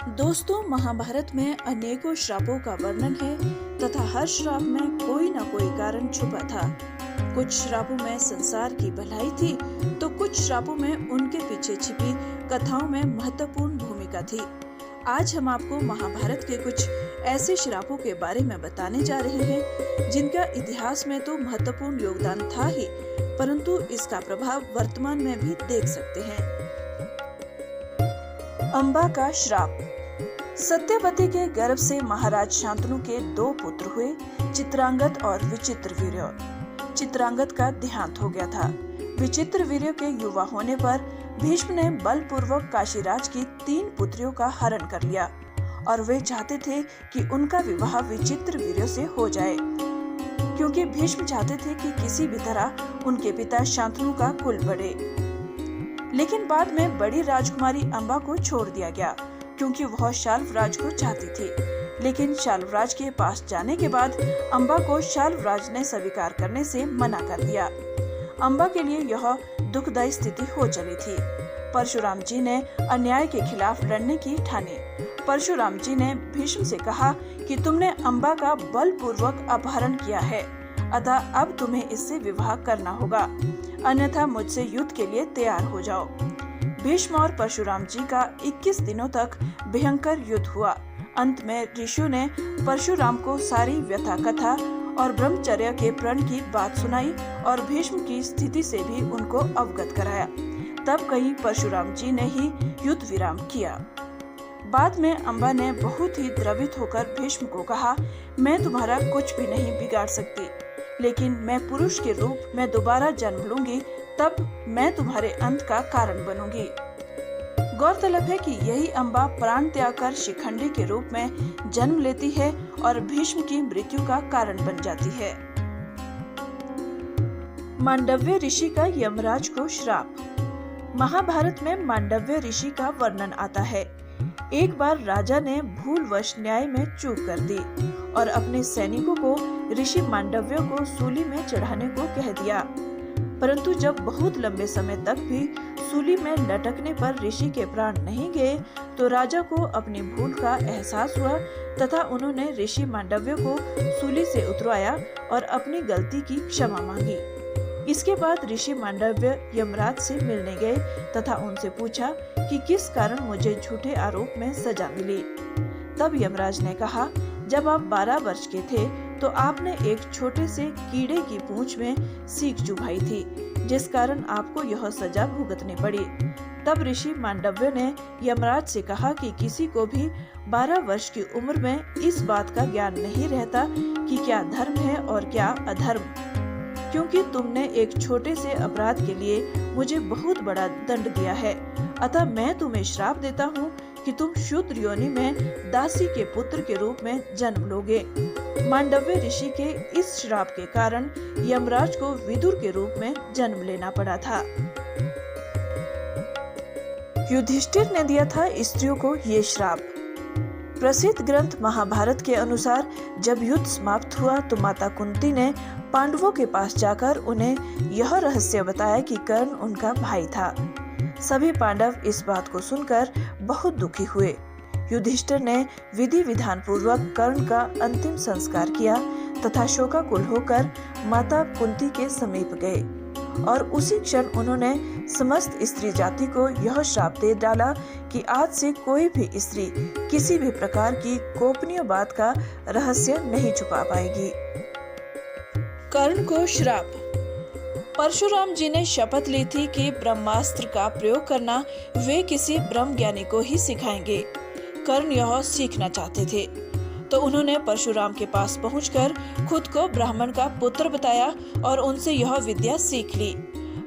दोस्तों, महाभारत में अनेकों श्रापों का वर्णन है तथा हर श्राप में कोई न कोई कारण छुपा था। कुछ श्रापों में संसार की भलाई थी तो कुछ श्रापों में उनके पीछे छिपी कथाओं में महत्वपूर्ण भूमिका थी। आज हम आपको महाभारत के कुछ ऐसे श्रापों के बारे में बताने जा रहे हैं जिनका इतिहास में तो महत्वपूर्ण योगदान था ही, परंतु इसका प्रभाव वर्तमान में भी देख सकते हैं। अंबा का श्राप। सत्यवती के गर्भ से महाराज शांतनु के दो पुत्र हुए, चित्रांगद और विचित्रवीर्य। चित्रांगद का देहांत हो गया था। विचित्रवीर्य के युवा होने पर भीष्म ने बलपूर्वक काशीराज की 3 पुत्रियों का हरण कर लिया और वे चाहते थे कि उनका विवाह विचित्रवीर्य से हो जाए, क्योंकि भीष्म चाहते थे कि किसी भी तरह उनके पिता शांतनु का कुल बढ़े। लेकिन बाद में बड़ी राजकुमारी अंबा को छोड़ दिया गया, क्योंकि वह शाल्वराज को चाहती थी। लेकिन शाल्वराज के पास जाने के बाद अंबा को शाल्वराज ने स्वीकार करने से मना कर दिया। अंबा के लिए यह दुखदायी स्थिति हो चली थी। परशुराम जी ने अन्याय के खिलाफ लड़ने की ठानी। परशुराम जी ने भीष्म से कहा कि तुमने अंबा का बलपूर्वक अपहरण किया है, अतः अब तुम्हें इससे विवाह करना होगा, अन्यथा मुझसे युद्ध के लिए तैयार हो जाओ। भीष्म और परशुराम जी का 21 दिनों तक भयंकर युद्ध हुआ। अंत में ऋषियों ने परशुराम को सारी व्यथा कथा और ब्रह्मचर्य के प्रण की बात सुनाई और भीष्म की स्थिति से भी उनको अवगत कराया। तब कहीं परशुराम जी ने ही युद्ध विराम किया। बाद में अंबा ने बहुत ही द्रवित होकर भीष्म को कहा, मैं तुम्हारा कुछ भी नहीं बिगाड़ सकती, लेकिन मैं पुरुष के रूप में दोबारा जन्म लूंगी, तब मैं तुम्हारे अंत का कारण बनूंगी। गौरतलब है कि यही अंबा प्राण त्याग कर शिखंडी के रूप में जन्म लेती है और भीष्म की मृत्यु का कारण बन जाती है। मांडव्य ऋषि का यमराज को श्राप। महाभारत में मांडव्य ऋषि का वर्णन आता है। एक बार राजा ने भूलवश न्याय में चूक कर दी और अपने सैनिकों को ऋषि मांडव्य को सूली में चढ़ाने को कह दिया, परंतु जब बहुत लंबे समय तक भी सूली में लटकने पर ऋषि के प्राण नहीं गए तो राजा को अपनी भूल का एहसास हुआ तथा उन्होंने ऋषि मांडव्य को सूली से उतरवाया और अपनी गलती की क्षमा मांगी। इसके बाद ऋषि मांडव्य यमराज से मिलने गए तथा उनसे पूछा कि किस कारण मुझे झूठे आरोप में सजा मिली। तब यमराज ने कहा, जब आप 12 वर्ष के थे तो आपने एक छोटे से कीड़े की पूंछ में सीख चुभाई थी, जिस कारण आपको यह सजा भुगतनी पड़ी। तब ऋषि मांडव्य ने यमराज से कहा कि किसी को भी 12 वर्ष की उम्र में इस बात का ज्ञान नहीं रहता कि क्या धर्म है और क्या अधर्म, क्योंकि तुमने एक छोटे से अपराध के लिए मुझे बहुत बड़ा दंड दिया है, अतः मैं तुम्हें श्राप देता हूँ कि तुम शूद्र योनि में दासी के पुत्र के रूप में जन्म लोगे। मांडव्य ऋषि के इस श्राप के कारण यमराज को विदुर के रूप में जन्म लेना पड़ा था। युधिष्ठिर ने दिया था स्त्रियों को ये श्राप। प्रसिद्ध ग्रंथ महाभारत के अनुसार जब युद्ध समाप्त हुआ तो माता कुंती ने पांडवों के पास जाकर उन्हें यह रहस्य बताया कि कर्ण उनका भाई था। सभी पांडव इस बात को सुनकर बहुत दुखी हुए। युधिष्ठिर ने विधि विधान पूर्वक कर्ण का अंतिम संस्कार किया तथा शोकाकुल होकर माता कुंती के समीप गए और उसी क्षण उन्होंने समस्त स्त्री जाति को यह श्राप दे डाला कि आज से कोई भी स्त्री किसी भी प्रकार की गोपनीय बात का रहस्य नहीं छुपा पाएगी। कर्ण को श्राप। परशुराम जी ने शपथ ली थी कि ब्रह्मास्त्र का प्रयोग करना वे किसी ब्रह्म ज्ञानी को ही सिखाएंगे। कर्ण यह सीखना चाहते थे तो उन्होंने परशुराम के पास पहुंचकर खुद को ब्राह्मण का पुत्र बताया और उनसे यह विद्या सीख ली।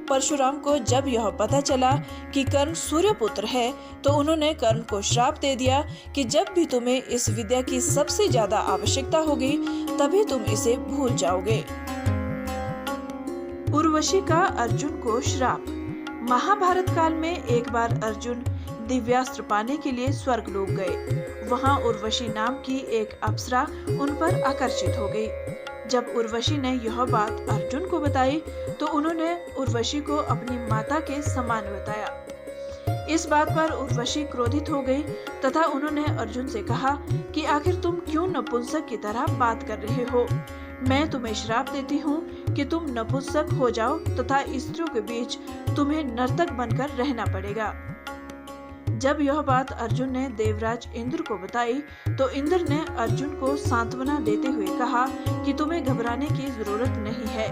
परशुराम को जब यह पता चला कि कर्ण सूर्य पुत्र है तो उन्होंने कर्ण को श्राप दे दिया कि जब भी तुम्हें इस विद्या की सबसे ज्यादा आवश्यकता होगी तभी तुम इसे भूल जाओगे। उर्वशी का अर्जुन को श्राप। महाभारत काल में एक बार अर्जुन दिव्यास्त्र पाने के लिए स्वर्गलोक गए। वहां उर्वशी नाम की एक अप्सरा उन पर आकर्षित हो गई। जब उर्वशी ने यह बात अर्जुन को बताई तो उन्होंने उर्वशी को अपनी माता के समान बताया। इस बात पर उर्वशी क्रोधित हो गई तथा उन्होंने अर्जुन से कहा कि आखिर तुम क्यों नपुंसक की तरह बात कर रहे हो। मैं तुम्हें श्राप देती हूँ कि तुम नपुंसक हो जाओ तथा स्त्रियों के बीच तुम्हें नर्तक बनकर रहना पड़ेगा। जब यह बात अर्जुन ने देवराज इंद्र को बताई तो इंद्र ने अर्जुन को सांत्वना देते हुए कहा कि तुम्हें घबराने की जरूरत नहीं है।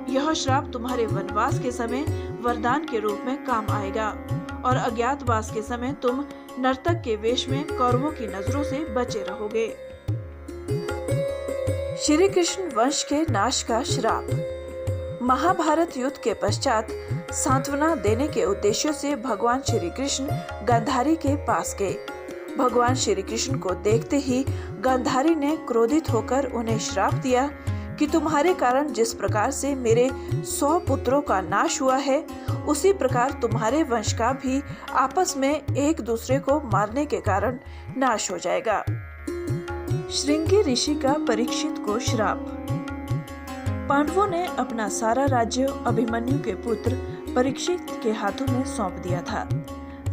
यह श्राप तुम्हारे वनवास के समय वरदान के रूप में काम आएगा और अज्ञातवास के समय तुम नर्तक के वेश में कौरवों की नजरों से बचे रहोगे। श्री कृष्ण वंश के नाश का श्राप। महाभारत युद्ध के पश्चात सांत्वना देने के उद्देश्य से भगवान श्री कृष्ण गांधारी के पास गए। भगवान श्री कृष्ण को देखते ही गांधारी ने क्रोधित होकर उन्हें श्राप दिया कि तुम्हारे कारण जिस प्रकार से मेरे 100 पुत्रों का नाश हुआ है, उसी प्रकार तुम्हारे वंश का भी आपस में एक दूसरे को मारने के कारण नाश हो जाएगा। श्रृंगी ऋषि का परीक्षित को श्राप। पांडवों ने अपना सारा राज्य अभिमन्यु के पुत्र परीक्षित के हाथों में सौंप दिया था।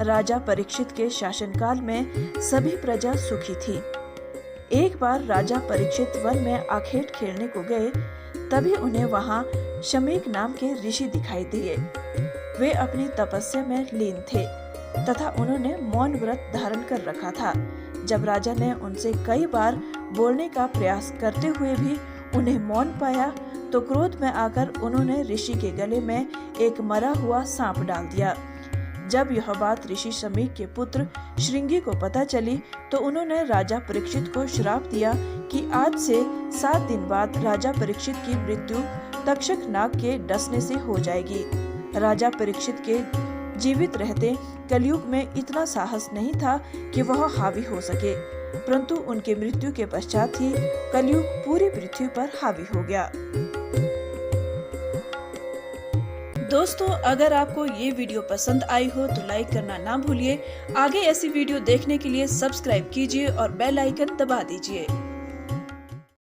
राजा परीक्षित के शासनकाल में सभी प्रजा सुखी थी। एक बार राजा परीक्षित वन में आखेट खेलने को गए, तभी उन्हें वहां शमीक नाम के ऋषि दिखाई दिए। वे अपनी तपस्या में लीन थे तथा उन्होंने मौन व्रत धारण कर रखा था। जब राजा ने उनसे कई बार बोलने का प्रयास करते हुए भी उन्हें मौन पाया तो क्रोध में आकर उन्होंने ऋषि के गले में एक मरा हुआ सांप डाल दिया। जब यह बात ऋषि शमीक के पुत्र श्रृंगी को पता चली तो उन्होंने राजा परीक्षित को श्राप दिया कि आज से 7 दिन बाद राजा परीक्षित की मृत्यु तक्षक नाग के डसने से हो जाएगी। राजा परीक्षित के जीवित रहते कलयुग में इतना साहस नहीं था कि वह हावी हो सके, परंतु उनके मृत्यु के पश्चात ही कलयुग पूरी पृथ्वी पर हावी हो गया। दोस्तों, अगर आपको ये वीडियो पसंद आई हो तो लाइक करना ना भूलिए। आगे ऐसी वीडियो देखने के लिए सब्सक्राइब कीजिए और बेल आइकन दबा दीजिए।